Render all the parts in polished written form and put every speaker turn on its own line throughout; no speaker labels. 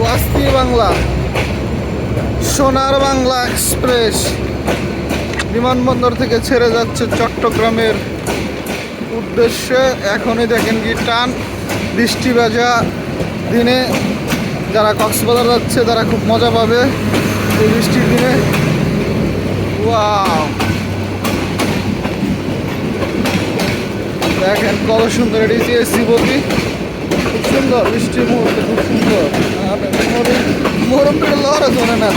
ওয়াস্তি বাংলা, সোনার বাংলা এক্সপ্রেস বিমানবন্দর থেকে ছেড়ে যাচ্ছে চট্টগ্রামের উদ্দেশ্যে। এখনই দেখেন কি টান, বৃষ্টি ভেজা দিনে যারা কক্সবাজার যাচ্ছে তারা খুব মজা পাবে এই বৃষ্টির দিনে। ওয়াও, দেখেন কত সুন্দর, এটি এসি বগি, খুব সুন্দর বৃষ্টির মুহূর্তে, খুব সুন্দর। মোরম থেকে লড়ে ধরে না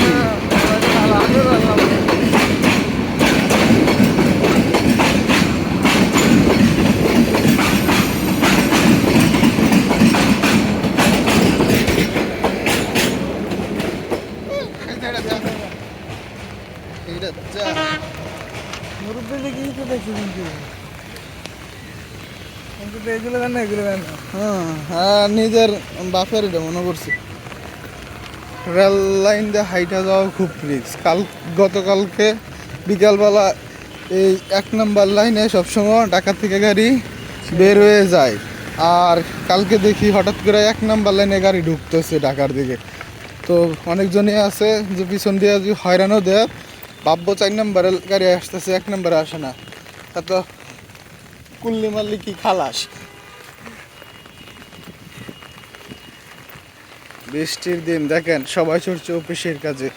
নিজের বাপের এটা মনে করছি। রেল লাইন দিয়ে হাইটা যাওয়া খুব রিস্ক। গতকালকে বিকালবেলা এই 1 নম্বর লাইনে সবসময় ঢাকা থেকে গাড়ি বের হয়ে যায়, আর কালকে দেখি হঠাৎ করে 1 নম্বর লাইনে গাড়ি ঢুকতেছে ঢাকার দিকে। তো অনেকজনই আছে যে পিছন দিয়ে যদি হয়রানও দেয়, ভাববো 4 নম্বরের গাড়ি আসতেছে, 1 নম্বরে আসে না, তা তো কুল্লি মাল্লি কি খালাস। বৃষ্টির দিন দেখেন সবাই ছুটছে অফিসের কাজে।